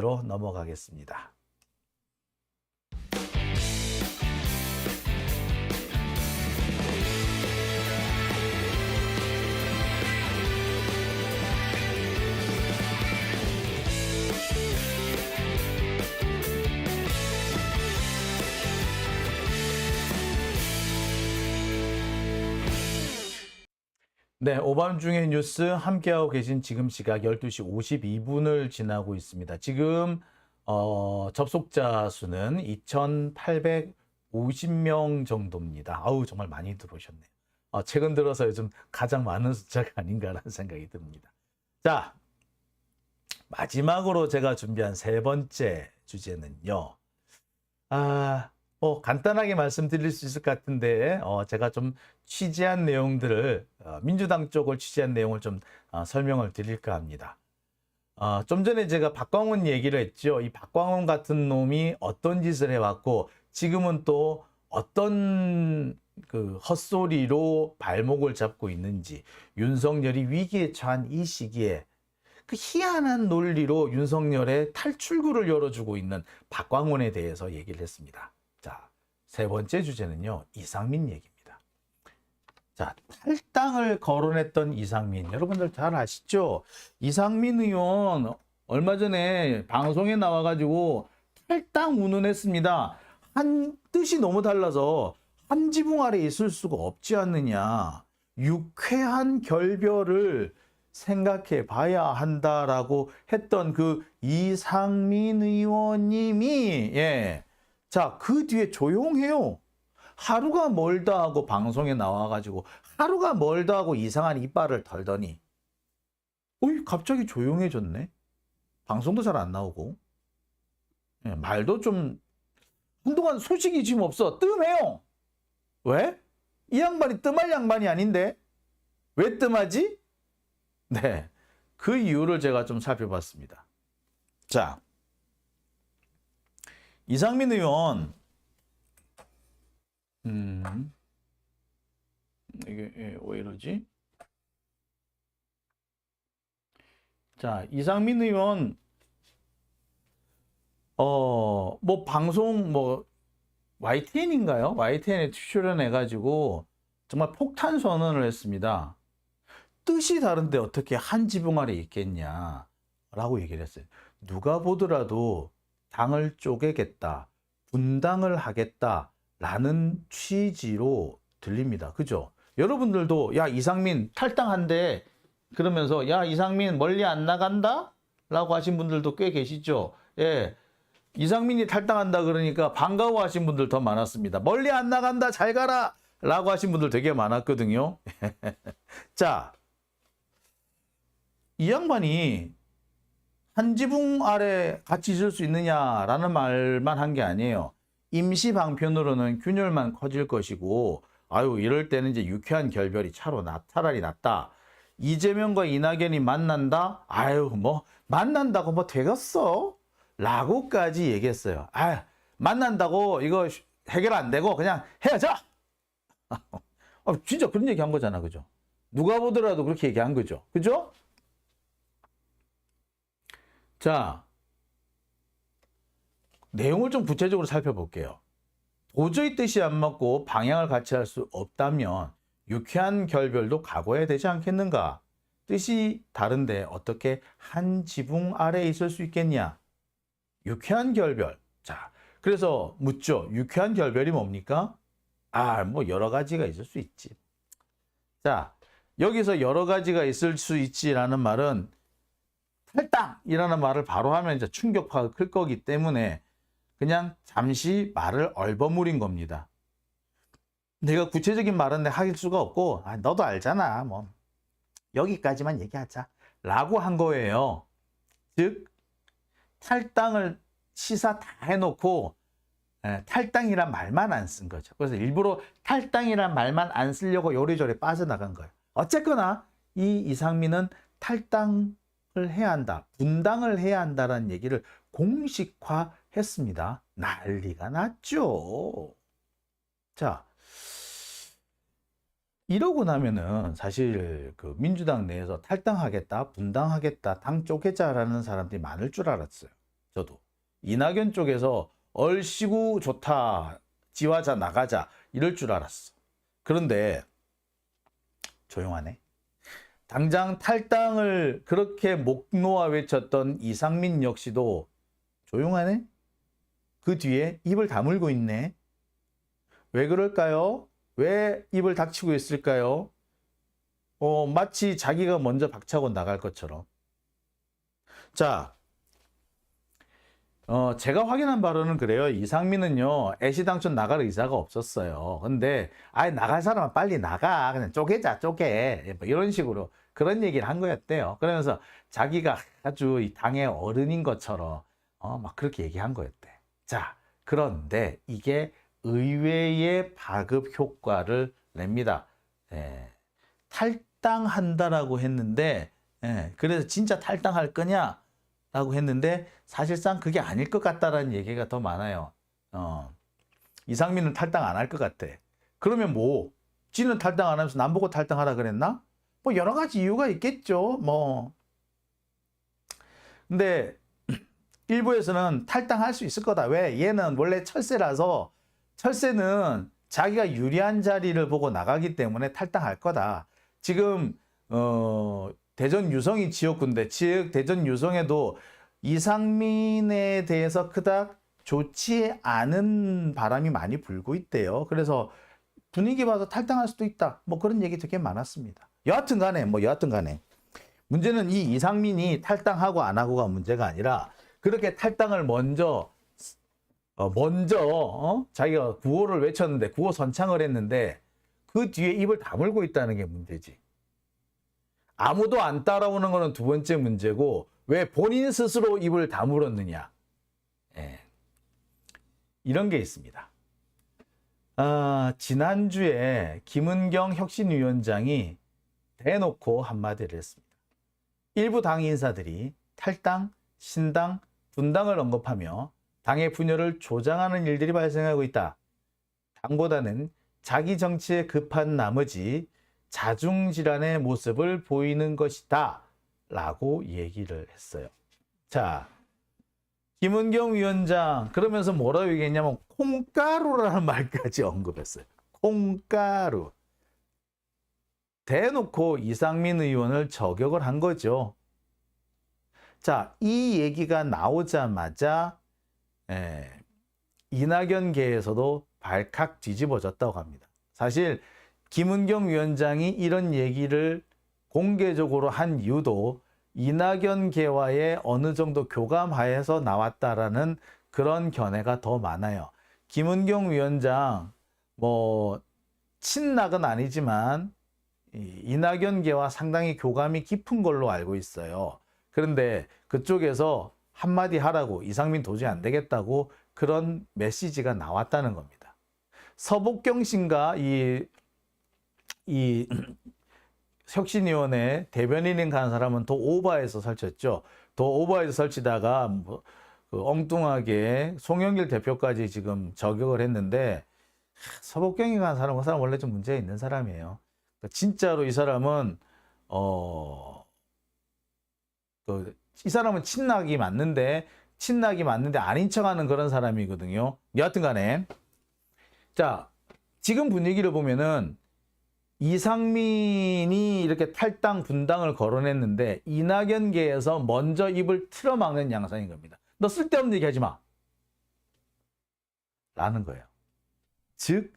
로 넘어가겠습니다. 네, 오밤중의 뉴스 함께하고 계신 지금 시각 12시 52분을 지나고 있습니다. 지금 접속자 수는 2,850명 정도입니다. 아우, 정말 많이 들어오셨네요. 최근 들어서 요즘 가장 많은 숫자가 아닌가라는 생각이 듭니다. 자, 마지막으로 제가 준비한 세 번째 주제는요. 간단하게 말씀드릴 수 있을 것 같은데, 제가 좀 취재한 내용들을, 민주당 쪽을 취재한 내용을 좀 설명을 드릴까 합니다. 좀 전에 제가 박광훈 얘기를 했죠. 이 박광훈 같은 놈이 어떤 짓을 해왔고, 지금은 또 어떤 그 헛소리로 발목을 잡고 있는지, 윤석열이 위기에 처한 이 시기에 그 희한한 논리로 윤석열의 탈출구를 열어주고 있는 박광훈에 대해서 얘기를 했습니다. 자, 세 번째 주제는요, 이상민 얘기입니다. 자, 탈당을 거론했던 이상민, 여러분들 잘 아시죠? 이상민 의원 얼마 전에 방송에 나와가지고 탈당 운운했습니다. 한 뜻이 너무 달라서 한 지붕 아래 있을 수가 없지 않느냐. 유쾌한 결별을 생각해 봐야 한다라고 했던 그 이상민 의원님이, 자, 그 뒤에 조용해요. 하루가 멀다 하고 방송에 나와가지고 하루가 멀다 하고 이상한 이빨을 털더니 갑자기 조용해졌네. 방송도 잘 안 나오고, 말도 좀 한동안 소식이 지금 없어. 뜸해요. 왜? 이 양반이 뜸할 양반이 아닌데 왜 뜸하지? 네, 그 이유를 제가 좀 살펴봤습니다. 자, 이상민 의원, 이게 왜 이러지? 자, 이상민 의원, 방송, YTN인가요? YTN에 출연해가지고 정말 폭탄 선언을 했습니다. 뜻이 다른데 어떻게 한 지붕 아래 있겠냐 라고 얘기를 했어요. 누가 보더라도 당을 쪼개겠다, 분당을 하겠다 라는 취지로 들립니다. 그죠? 여러분들도 야, 이상민 탈당한대 그러면서 야, 이상민 멀리 안 나간다? 라고 하신 분들도 꽤 계시죠? 예, 이상민이 탈당한다 그러니까 반가워 하신 분들 더 많았습니다. 멀리 안 나간다, 잘 가라 라고 하신 분들 되게 많았거든요. 자, 이 양반이 한 지붕 아래 같이 있을 수 있느냐라는 말만 한 게 아니에요. 임시 방편으로는 균열만 커질 것이고, 이럴 때는 이제 유쾌한 결별이 차라리 낫다. 이재명과 이낙연이 만난다? 만난다고 뭐 되겠어? 라고까지 얘기했어요. 만난다고 이거 해결 안 되고 그냥 헤어져! 진짜 그런 얘기 한 거잖아. 그죠? 누가 보더라도 그렇게 얘기한 거죠. 그죠? 자, 내용을 좀 구체적으로 살펴볼게요. 도저히 뜻이 안 맞고 방향을 같이 할 수 없다면 유쾌한 결별도 각오해야 되지 않겠는가? 뜻이 다른데 어떻게 한 지붕 아래에 있을 수 있겠냐? 유쾌한 결별. 자, 그래서 묻죠. 유쾌한 결별이 뭡니까? 여러 가지가 있을 수 있지. 자, 여기서 여러 가지가 있을 수 있지라는 말은 탈당이라는 말을 바로 하면 이제 충격파가 클 거기 때문에 그냥 잠시 말을 얼버무린 겁니다. 내가 구체적인 말은 할 수가 없고, 너도 알잖아. 여기까지만 얘기하자. 라고 한 거예요. 즉, 탈당을 시사 다 해놓고, 탈당이란 말만 안 쓴 거죠. 그래서 일부러 탈당이란 말만 안 쓰려고 요리조리 빠져나간 거예요. 어쨌거나, 이 이상민은 탈당을 해야 한다, 분당을 해야 한다라는 얘기를 공식화했습니다. 난리가 났죠. 자, 이러고 나면은 사실 그 민주당 내에서 탈당하겠다, 분당하겠다, 당 쪼개자라는 사람들이 많을 줄 알았어요. 저도. 이낙연 쪽에서 얼씨구 좋다. 지화자 나가자. 이럴 줄 알았어. 그런데 조용하네. 당장 탈당을 그렇게 목 놓아 외쳤던 이상민 역시도 조용하네. 그 뒤에 입을 다물고 있네. 왜 그럴까요? 왜 입을 닥치고 있을까요? 마치 자기가 먼저 박차고 나갈 것처럼. 자, 제가 확인한 바로는 그래요. 이상민은요, 애시당초 나갈 의사가 없었어요. 근데, 아예 나갈 사람은 빨리 나가. 그냥 쪼개자, 쪼개. 뭐 이런 식으로 그런 얘기를 한 거였대요. 그러면서 자기가 아주 이 당의 어른인 것처럼, 막 그렇게 얘기한 거였대. 자, 그런데 이게 의외의 파급 효과를 냅니다. 예, 탈당한다라고 했는데, 그래서 진짜 탈당할 거냐? 라고 했는데 사실상 그게 아닐 것 같다라는 얘기가 더 많아요. 이상민은 탈당 안 할 것 같아. 그러면 뭐 지는 탈당 안 하면서 남보고 탈당하라 그랬나? 뭐 여러 가지 이유가 있겠죠. 뭐 근데 일부에서는 탈당할 수 있을 거다. 왜? 얘는 원래 철새라서 철새는 자기가 유리한 자리를 보고 나가기 때문에 탈당할 거다. 지금 대전 유성이 지역구인데 대전 유성에도 이상민에 대해서 그닥 좋지 않은 바람이 많이 불고 있대요. 그래서 분위기 봐서 탈당할 수도 있다. 뭐 그런 얘기 되게 많았습니다. 여하튼 간에 문제는 이 이상민이 탈당하고 안 하고가 문제가 아니라 그렇게 탈당을 먼저 자기가 구호를 외쳤는데 구호 선창을 했는데 그 뒤에 입을 다물고 있다는 게 문제지. 아무도 안 따라오는 거는 두 번째 문제고 왜 본인 스스로 입을 다물었느냐. 이런 게 있습니다. 지난주에 김은경 혁신위원장이 대놓고 한마디를 했습니다. 일부 당 인사들이 탈당, 신당, 분당을 언급하며 당의 분열을 조장하는 일들이 발생하고 있다. 당보다는 자기 정치에 급한 나머지 자중질환의 모습을 보이는 것이다 라고 얘기를 했어요. 자, 김은경 위원장 그러면서 뭐라고 얘기했냐면 콩가루라는 말까지 언급했어요. 콩가루. 대놓고 이상민 의원을 저격을 한 거죠. 자, 이 얘기가 나오자마자 이낙연계에서도 발칵 뒤집어졌다고 합니다. 사실 김은경 위원장이 이런 얘기를 공개적으로 한 이유도 이낙연계와의 어느 정도 교감하에서 나왔다라는 그런 견해가 더 많아요. 김은경 위원장 친낙은 아니지만 이낙연계와 상당히 교감이 깊은 걸로 알고 있어요. 그런데 그쪽에서 한마디 하라고 이상민 도저히 안 되겠다고 그런 메시지가 나왔다는 겁니다. 서복경 씨인가 이 혁신위원회 대변인인 간 사람은 더 오버해서 설쳤죠. 더 오버해서 설치다가 그 엉뚱하게 송영길 대표까지 지금 저격을 했는데 서복경이 간 사람은 그 사람 원래 좀 문제가 있는 사람이에요. 진짜로 이 사람은 이 사람은 친낙이 맞는데 아닌 척하는 그런 사람이거든요. 여하튼 간에 자, 지금 분위기를 보면은 이상민이 이렇게 탈당 분당을 거론했는데 이낙연계에서 먼저 입을 틀어막는 양상인 겁니다. 너 쓸데없는 얘기 하지 마 라는 거예요. 즉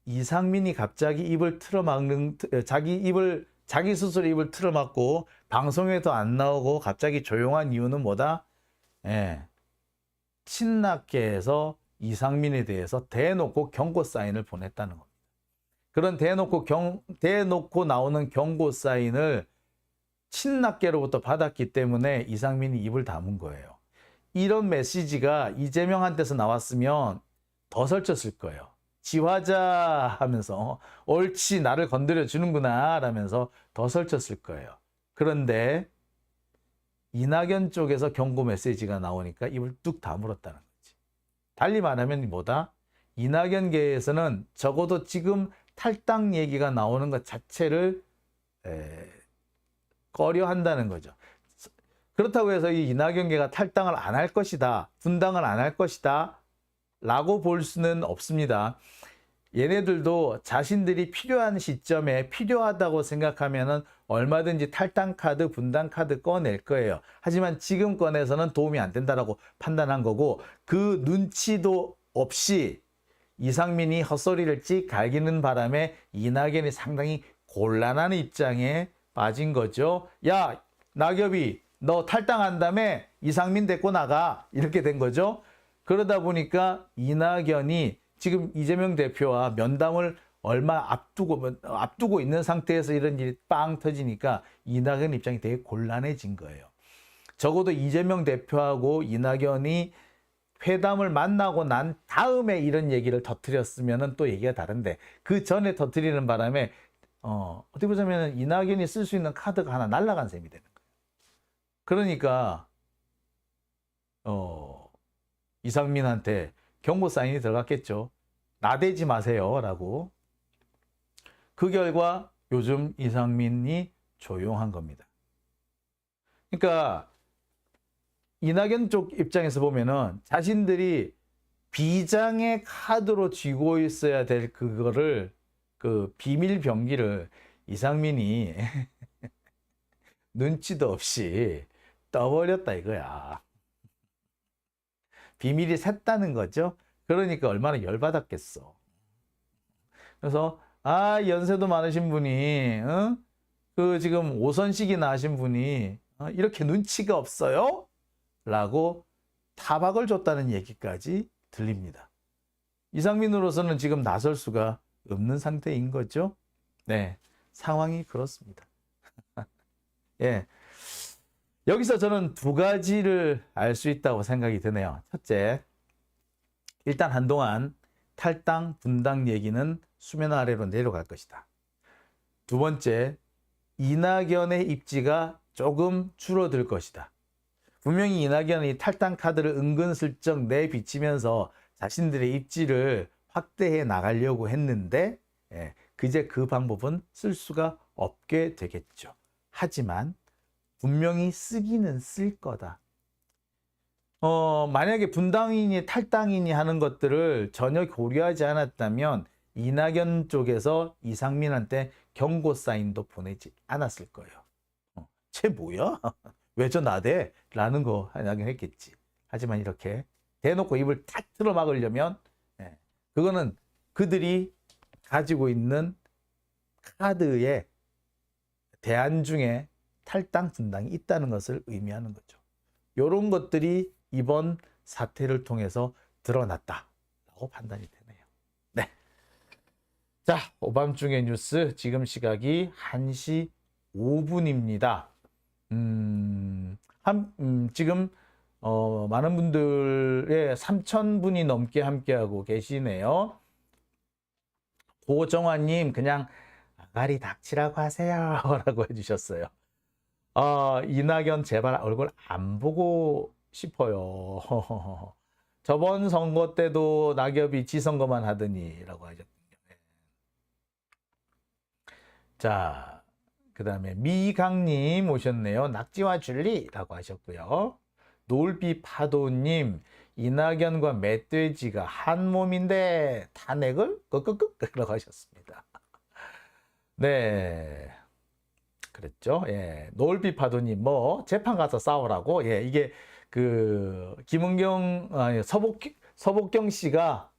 이상민이 갑자기 입을 틀어막는 자기 스스로 입을 틀어막고 방송에도 안 나오고 갑자기 조용한 이유는 뭐다? 친낙계에서 이상민에 대해서 대놓고 경고 사인을 보냈다는 겁니다. 그런 대놓고 나오는 경고 사인을 친낙계로부터 받았기 때문에 이상민이 입을 다문 거예요. 이런 메시지가 이재명한테서 나왔으면 더 설쳤을 거예요. 지화자 하면서 옳지 나를 건드려 주는구나 라면서 더 설쳤을 거예요. 그런데 이낙연 쪽에서 경고 메시지가 나오니까 입을 뚝 다물었다는 거지. 달리 말하면 뭐다? 이낙연계에서는 적어도 지금 탈당 얘기가 나오는 것 자체를 꺼려 한다는 거죠. 그렇다고 해서 이 이낙연계가 탈당을 안 할 것이다, 분당을 안 할 것이다 라고 볼 수는 없습니다. 얘네들도 자신들이 필요한 시점에 필요하다고 생각하면은 얼마든지 탈당 카드, 분당 카드 꺼낼 거예요. 하지만 지금 꺼내서는 도움이 안 된다라고 판단한 거고, 그 눈치도 없이 이상민이 헛소리를 찍 갈기는 바람에 이낙연이 상당히 곤란한 입장에 빠진 거죠. 야, 낙엽이 너 탈당한다며 이상민 데리고 나가, 이렇게 된 거죠. 그러다 보니까 이낙연이 지금 이재명 대표와 면담을 얼마 앞두고 있는 상태에서 이런 일이 빵 터지니까 이낙연 입장이 되게 곤란해진 거예요. 적어도 이재명 대표하고 이낙연이 회담을 만나고 난 다음에 이런 얘기를 터뜨렸으면 또 얘기가 다른데, 그 전에 터뜨리는 바람에 어떻게 보자면 이낙연이 쓸 수 있는 카드가 하나 날아간 셈이 되는 거예요. 그러니까 이상민한테 경고 사인이 들어갔겠죠. 나대지 마세요 라고. 그 결과 요즘 이상민이 조용한 겁니다. 그러니까 이낙연 쪽 입장에서 보면은 자신들이 비장의 카드로 쥐고 있어야 될 그거를, 그 비밀 병기를 이상민이 눈치도 없이 떠버렸다 이거야. 비밀이 샜다는 거죠. 그러니까 얼마나 열받았겠어. 그래서 연세도 많으신 분이 그 지금 5선씩이나 하신 분이 이렇게 눈치가 없어요? 라고 타박을 줬다는 얘기까지 들립니다. 이상민으로서는 지금 나설 수가 없는 상태인 거죠. 네, 상황이 그렇습니다. 예, 여기서 저는 두 가지를 알 수 있다고 생각이 드네요. 첫째, 일단 한동안 탈당, 분당 얘기는 수면 아래로 내려갈 것이다. 두 번째, 이낙연의 입지가 조금 줄어들 것이다. 분명히 이낙연이 탈당 카드를 은근슬쩍 내비치면서 자신들의 입지를 확대해 나가려고 했는데, 이제 그 방법은 쓸 수가 없게 되겠죠. 하지만 분명히 쓰기는 쓸 거다. 만약에 분당이니 탈당이니 하는 것들을 전혀 고려하지 않았다면 이낙연 쪽에서 이상민한테 경고 사인도 보내지 않았을 거예요. 쟤 뭐야? 왜 저 나대? 라는 거 하긴 했겠지. 하지만 이렇게 대놓고 입을 탁 틀어 막으려면 그거는 그들이 가지고 있는 카드에 대안 중에 탈당, 분당이 있다는 것을 의미하는 거죠. 이런 것들이 이번 사태를 통해서 드러났다라고 판단이 되네요. 네. 자, 오밤중의 뉴스, 지금 시각이 1시 5분입니다. 지금 많은 분들의 3,000분이 넘게 함께하고 계시네요. 고정환님, 그냥 아가리 닥치라고 하세요 라고 해주셨어요. 이낙연 제발 얼굴 안 보고 싶어요. 저번 선거 때도 낙엽이 지선거만 하더니 라고 하셨군요. 자, 그 다음에 미강님 오셨네요. 낙지와 줄리 라고 하셨고요. 노을비 파도님, 이낙연과 멧돼지가 한 몸인데 탄핵을 끄끄끄 라고 하셨습니다. 네, 그랬죠. 예, 노을비 파도님, 뭐 재판 가서 싸우라고. 예, 이게 그 김은경, 서복경 씨가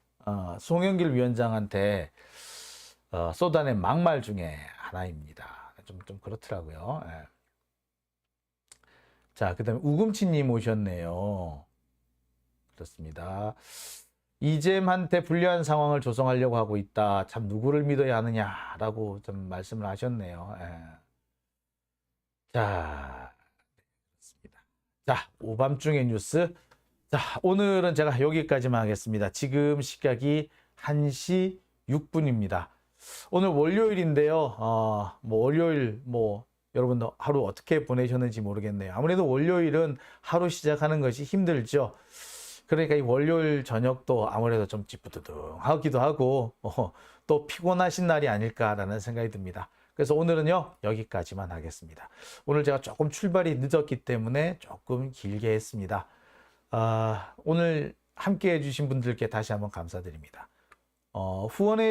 송영길 위원장한테 쏟아낸 막말 중에 하나입니다. 좀 그렇더라고요. 예. 자, 그 다음에 우금치님 오셨네요. 그렇습니다. 이잼한테 불리한 상황을 조성하려고 하고 있다. 참 누구를 믿어야 하느냐라고 좀 말씀을 하셨네요. 예. 자, 그렇습니다. 자, 오밤중의 뉴스. 자, 오늘은 제가 여기까지만 하겠습니다. 지금 시각이 1시 6분입니다. 오늘 월요일인데요. 뭐 월요일 여러분도 하루 어떻게 보내셨는지 모르겠네요. 아무래도 월요일은 하루 시작하는 것이 힘들죠. 그러니까 이 월요일 저녁도 아무래도 좀 찌뿌드둥하기도 하고 또 피곤하신 날이 아닐까라는 생각이 듭니다. 그래서 오늘은요, 여기까지만 하겠습니다. 오늘 제가 조금 출발이 늦었기 때문에 조금 길게 했습니다. 오늘 함께 해주신 분들께 다시 한번 감사드립니다. 후원해